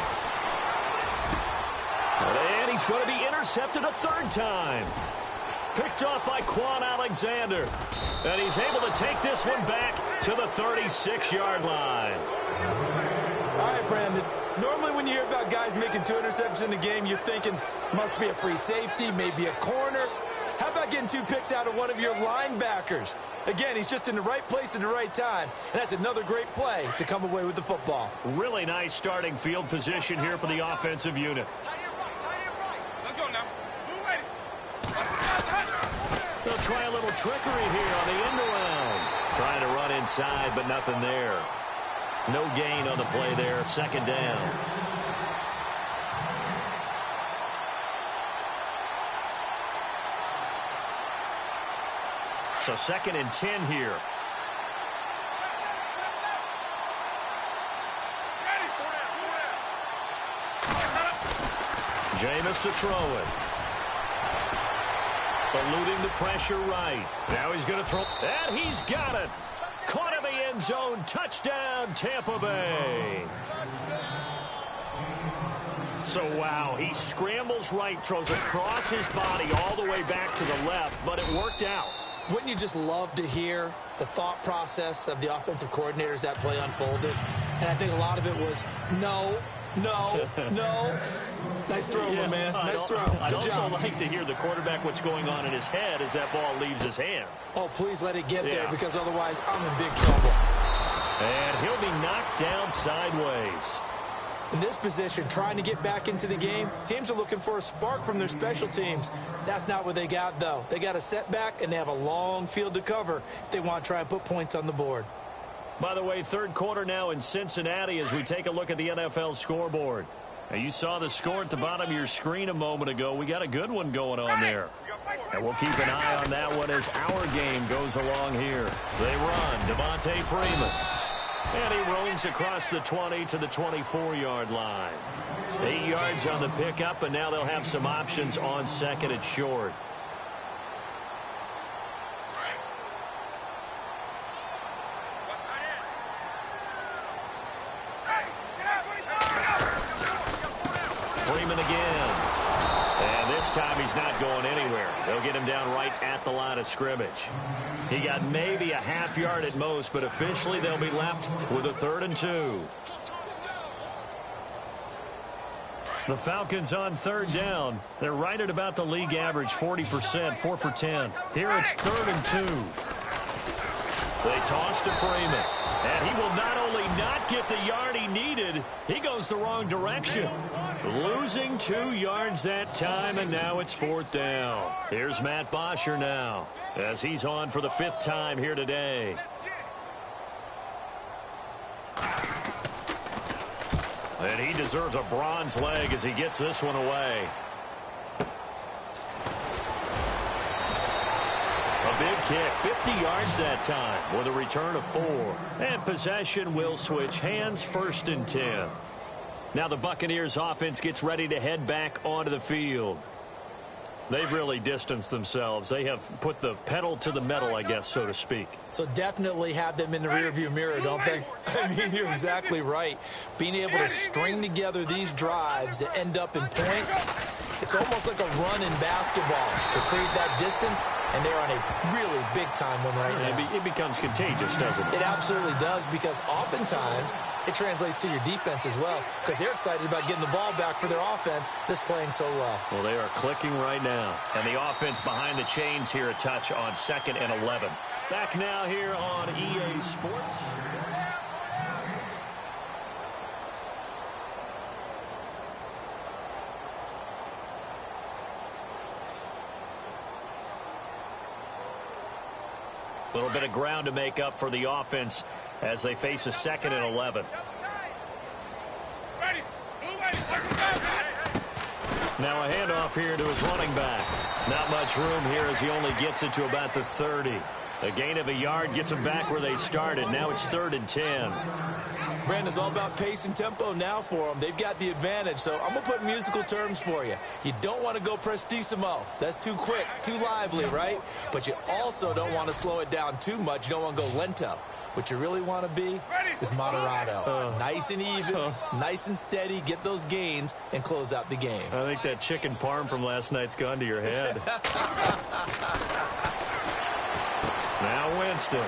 Speaker 2: And he's going to be intercepted a 3rd time. Picked off by Quan Alexander. And he's able to take this one back to the 36-yard line.
Speaker 3: All right, Brandon. Normally when you hear about guys making 2 interceptions in the game, you're thinking must be a free safety, maybe a corner. How about not getting 2 picks out of one of your linebackers. Again, he's just in the right place at the right time, and that's another great play to come away with the football.
Speaker 2: Really nice starting field position here for the offensive unit.
Speaker 5: Let's go now.
Speaker 2: They'll try a little trickery here on the end around. Trying to run inside, but nothing there. No gain on the play there. 2nd down. So 2nd and 10 here. Jameis to throw it. Eluding the pressure right. Now he's going to throw. And he's got it. Caught in the end zone. Touchdown, Tampa Bay. So, wow, he scrambles right, throws across his body all the way back to the left, but it worked out.
Speaker 4: Wouldn't you just love to hear the thought process of the offensive coordinators that play unfolded? And I think a lot of it was, no. Nice throw, man. Nice throw.
Speaker 2: I'd also like to hear the quarterback what's going on in his head as that ball leaves his hand.
Speaker 4: Oh, please let it get there, because otherwise I'm in big trouble.
Speaker 2: And he'll be knocked down sideways.
Speaker 4: In this position, trying to get back into the game, teams are looking for a spark from their special teams. That's not what they got, though. They got a setback, and they have a long field to cover if they want to try and put points on the board.
Speaker 2: By the way, 3rd quarter now in Cincinnati as we take a look at the NFL scoreboard. Now, you saw the score at the bottom of your screen a moment ago. We got a good one going on there. And we'll keep an eye on that one as our game goes along here. They run. Devontae Freeman. And he roams across the 20 to the 24-yard line. 8 yards on the pickup, and now they'll have some options on 2nd and short. Freeman again. And this time he's not going anywhere. They'll get him down right at the line of scrimmage. He got maybe a half yard at most, but officially they'll be left with a 3rd and 2. The Falcons on 3rd down. They're right at about the league average, 40%, 4 for 10. Here it's 3rd and 2. They toss to Freeman. And he will not only not get the yard he needed, he goes the wrong direction. Losing 2 yards that time, and now it's 4th down. Here's Matt Bosher now, as he's on for the 5th time here today. And he deserves a bronze leg as he gets this one away. A big kick, 50 yards that time with a return of 4. And possession will switch hands, 1st and 10. Now the Buccaneers offense gets ready to head back onto the field. They've really distanced themselves. They have put the pedal to the metal, I guess, so to speak.
Speaker 4: So definitely have them in the rearview mirror, don't they? I mean, you're exactly right. Being able to string together these drives that end up in points, it's almost like a run in basketball to create that distance, and they're on a really big-time one right now.
Speaker 2: It becomes contagious, doesn't it?
Speaker 4: It absolutely does, because oftentimes it translates to your defense as well, because they're excited about getting the ball back for their offense that's playing so well.
Speaker 2: Well, they are clicking right now. And the offense behind the chains here a touch on 2nd and 11. Back now here on EA Sports. A little bit of ground to make up for the offense as they face a 2nd and 11. Now a handoff here to his running back. Not much room here as he only gets it to about the 30. A gain of a yard gets them back where they started. Now it's 3rd and 10.
Speaker 3: Brandon's all about pace and tempo now for them. They've got the advantage, so I'm going to put musical terms for you. You don't want to go prestissimo. That's too quick, too lively, right? But you also don't want to slow it down too much. You don't want to go lento. What you really want to be is moderato. Nice and even, nice and steady, get those gains, and close out the game.
Speaker 2: I think that chicken parm from last night's gone to your head. Now Winston.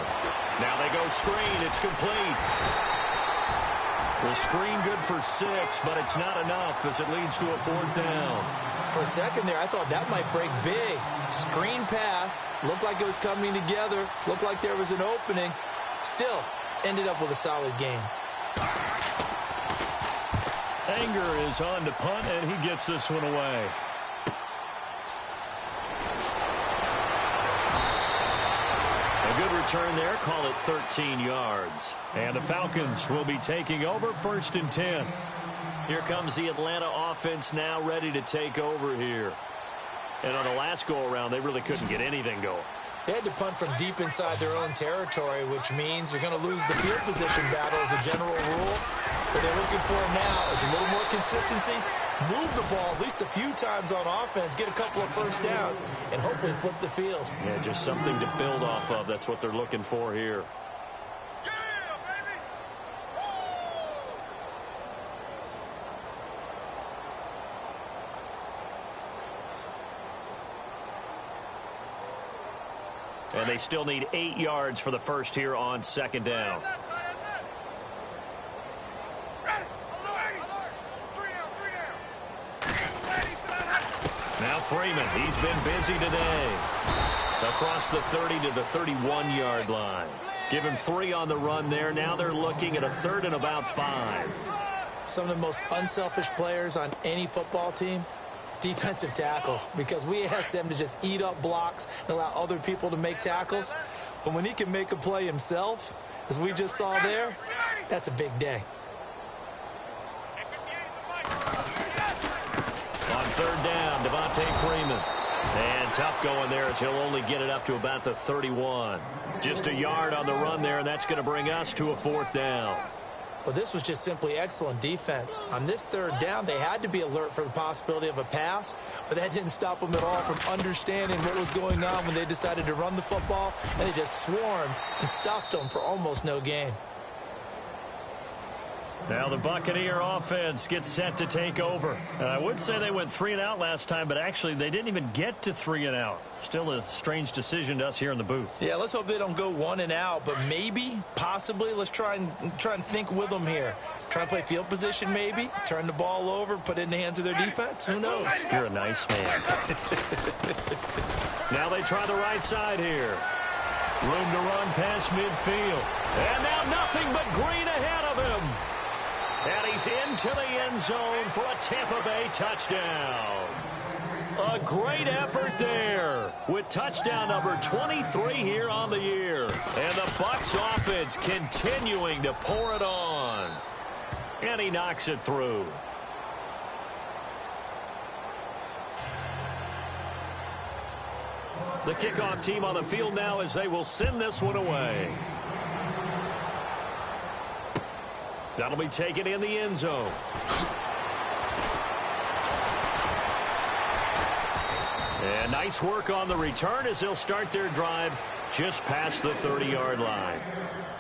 Speaker 2: Now they go screen. It's complete. The screen good for 6, but it's not enough as it leads to a 4th down.
Speaker 4: For a second there, I thought that might break big. Screen pass. Looked like it was coming together. Looked like there was an opening. Still, ended up with a solid game.
Speaker 2: Anger is on to punt, and he gets this one away. A good return there. Call it 13 yards. And the Falcons will be taking over 1st and 10. Here comes the Atlanta offense now ready to take over here. And on the last go-around, they really couldn't get anything going.
Speaker 4: They had to punt from deep inside their own territory, which means you're going to lose the field position battle as a general rule. What they're looking for now is a little more consistency, move the ball at least a few times on offense, get a couple of first downs, and hopefully flip the field.
Speaker 2: Yeah, just something to build off of. That's what they're looking for here. And they still need 8 yards for the first here on 2nd down. Now Freeman, he's been busy today. Across the 30 to the 31-yard line. Give him 3 on the run there. Now they're looking at a 3rd and about 5.
Speaker 4: Some of the most unselfish players on any football team, defensive tackles, because we ask them to just eat up blocks and allow other people to make tackles. But when he can make a play himself, as we just saw there, that's a big day.
Speaker 2: On 3rd down, Devontae Freeman. And tough going there as he'll only get it up to about the 31. Just a yard on the run there, and that's going to bring us to a 4th down.
Speaker 4: Well, this was just simply excellent defense. On this 3rd down, they had to be alert for the possibility of a pass, but that didn't stop them at all from understanding what was going on when they decided to run the football, and they just swarmed and stopped them for almost no gain.
Speaker 2: Now the Buccaneer offense gets set to take over. And I would say they went 3 and out last time, but actually they didn't even get to 3 and out. Still a strange decision to us here in the booth.
Speaker 4: Yeah, let's hope they don't go 1 and out, but maybe, possibly, let's try and think with them here. Try to play field position maybe, turn the ball over, put it in the hands of their defense. Who knows?
Speaker 2: You're a nice man. Now they try the right side here. Room to run past midfield. And now nothing but green ahead of him. And he's into the end zone for a Tampa Bay touchdown. A great effort there with touchdown number 23 here on the year. And the Bucs offense continuing to pour it on. And he knocks it through. The kickoff team on the field now as they will send this one away. That'll be taken in the end zone. And nice work on the return as they'll start their drive just past the 30-yard line.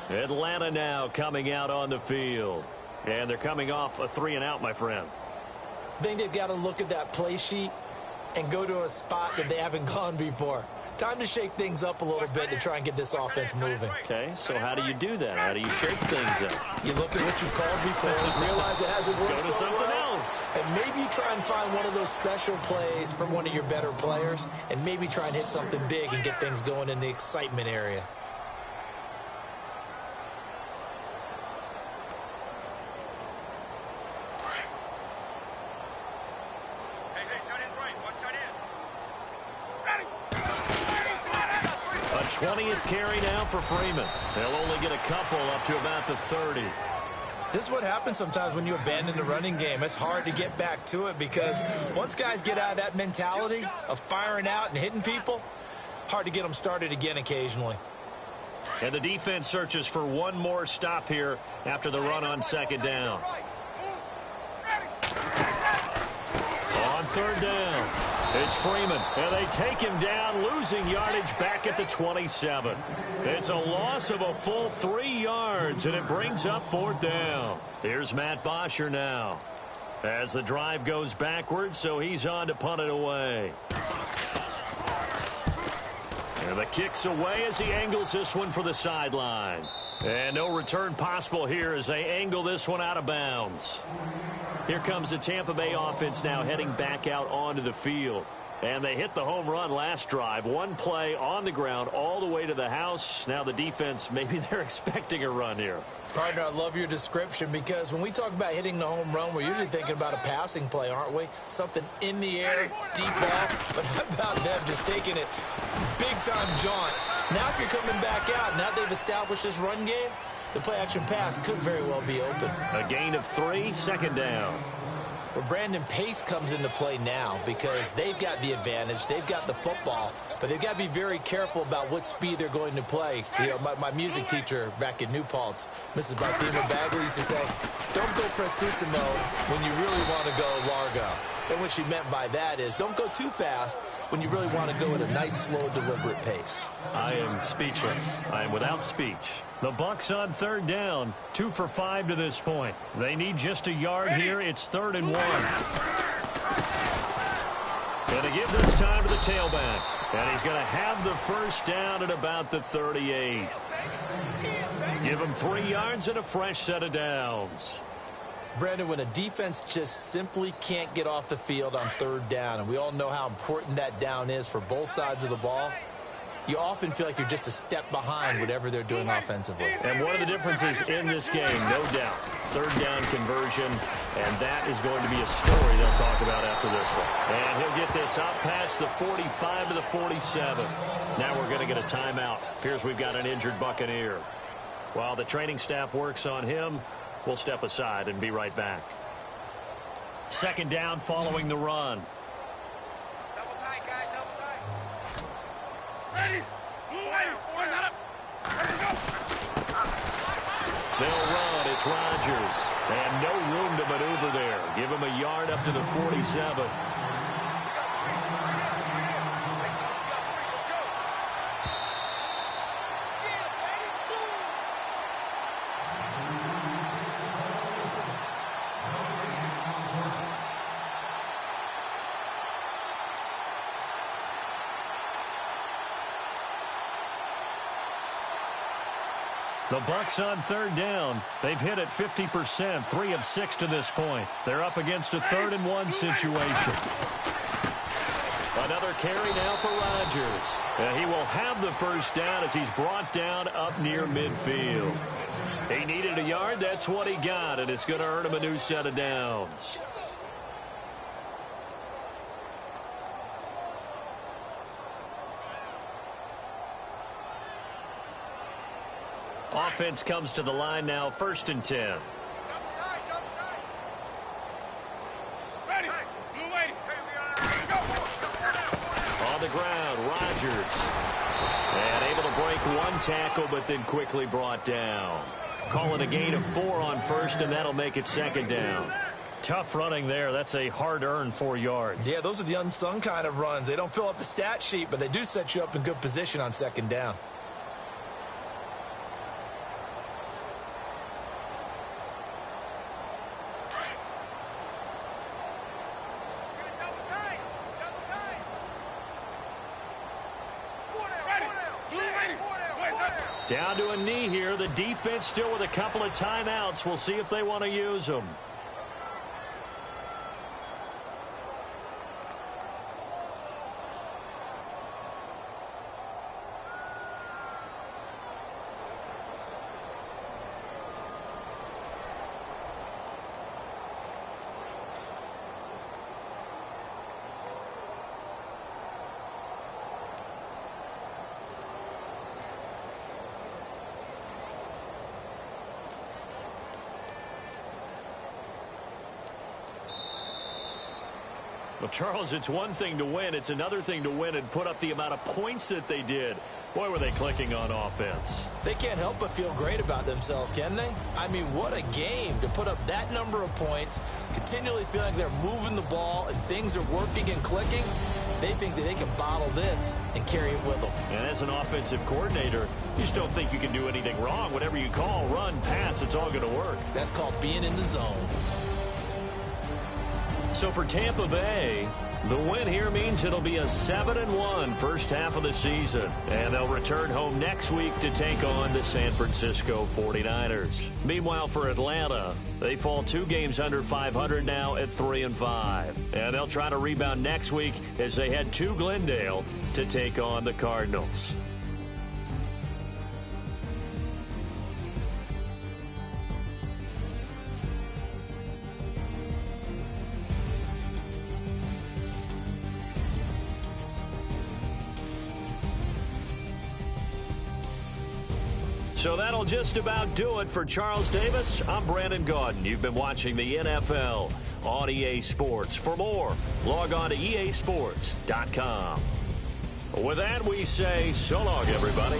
Speaker 2: Atlanta now coming out on the field. And they're coming off a 3 and out, my friend.
Speaker 4: I think they've got to look at that play sheet and go to a spot that they haven't gone before. Time to shake things up a little bit to try and get this offense moving.
Speaker 2: Okay, so how do you do that? How do you shake things up?
Speaker 4: You look at what you called before, realize it hasn't worked
Speaker 2: Go to
Speaker 4: so
Speaker 2: something
Speaker 4: well,
Speaker 2: else.
Speaker 4: and maybe you try and find one of those special plays from one of your better players, and maybe try and hit something big and get things going in the excitement area.
Speaker 2: A 20th carry now for Freeman. They'll only get a couple up to about the 30.
Speaker 4: This is what happens sometimes when you abandon the running game. It's hard to get back to it because once guys get out of that mentality of firing out and hitting people, hard to get them started again occasionally.
Speaker 2: And the defense searches for one more stop here after the run on 2nd down. On 3rd down, it's Freeman, and they take him down, losing yardage back at the 27. It's a loss of a full 3 yards, and it brings up 4th down. Here's Matt Bosher now as the drive goes backwards, so he's on to punt it away. And the kick's away as he angles this one for the sideline. And no return possible here as they angle this one out of bounds. Here comes the Tampa Bay offense now heading back out onto the field. And they hit the home run last drive. One play on the ground all the way to the house. Now the defense, maybe they're expecting a run here.
Speaker 3: Partner, I love your description because when we talk about hitting the home run, we're usually thinking about a passing play, aren't we? Something in the air, deep ball. But how about them just taking it big-time jaunt? Now if you're coming back out, now they've established this run game, the play-action pass could very well be open.
Speaker 2: A gain of 3, second down.
Speaker 3: Well, Brandon, pace comes into play now because they've got the advantage. They've got the football, but they've got to be very careful about what speed they're going to play. You know, my music teacher back in New Paltz, Mrs. Barthema Bagley, used to say, don't go prestissimo when you really want to go largo. And what she meant by that is don't go too fast when you really want to go at a nice, slow, deliberate pace.
Speaker 2: I am speechless. I am without speech. The Bucs on third down, 2 for 5 to this point. They need just a yard here. It's 3rd and 1. Going to give this time to the tailback. And he's going to have the first down at about the 38. Give him 3 yards and a fresh set of downs.
Speaker 3: Brandon, when a defense just simply can't get off the field on third down, and we all know how important that down is for both sides of the ball, you often feel like you're just a step behind whatever they're doing offensively.
Speaker 2: And one of the differences in this game, no doubt, third down conversion, and that is going to be a story they'll talk about after this one. And he'll get this out past the 45 to the 47. Now we're going to get a timeout. Appears we've got an injured Buccaneer. While the training staff works on him, we'll step aside and be right back. Second down following the run.
Speaker 5: Double tight, guys, double tight. Ready? Boys up. Ready, go.
Speaker 2: They'll run. It's Rodgers. And no room to maneuver there. Give him a yard up to the 47. The Bucs on third down. They've hit it 50%, 3 of 6 to this point. They're up against a 3rd and 1 situation. Another carry now for Rodgers. And he will have the first down as he's brought down up near midfield. He needed a yard. That's what he got, and it's going to earn him a new set of downs. Offense comes to the line now, 1st and 10.
Speaker 5: Double tight, double tight. Ready? Blue waiting. Go.
Speaker 2: On the ground, Rodgers. And able to break one tackle, but then quickly brought down. Call it a gain of 4 on first, and that'll make it 2nd down. Tough running there. That's a hard-earned 4 yards.
Speaker 3: Yeah, those are the unsung kind of runs. They don't fill up the stat sheet, but they do set you up in good position on 2nd down.
Speaker 2: Down to a knee here. The defense still with a couple of timeouts. We'll see if they want to use them. Well, Charles, it's one thing to win. It's another thing to win and put up the amount of points that they did. Boy, were they clicking on offense.
Speaker 3: They can't help but feel great about themselves, can they? I mean, what a game to put up that number of points, continually feeling like they're moving the ball and things are working and clicking. They think that they can bottle this and carry it with them.
Speaker 2: And as an offensive coordinator, you just don't think you can do anything wrong. Whatever you call, run, pass, it's all going to work.
Speaker 3: That's called being in the zone.
Speaker 2: So for Tampa Bay, The win here means it'll be a 7-1 first half of the season, and they'll return home next week to take on the San Francisco 49ers. Meanwhile, for Atlanta, they fall 2 games under 500 now at 3-5, and they'll try to rebound next week as they head to Glendale to take on the Cardinals. So that'll just about do it for Charles Davis. I'm Brandon Gaudin. You've been watching the NFL on EA Sports. For more, log on to easports.com. With that, we say so long, everybody.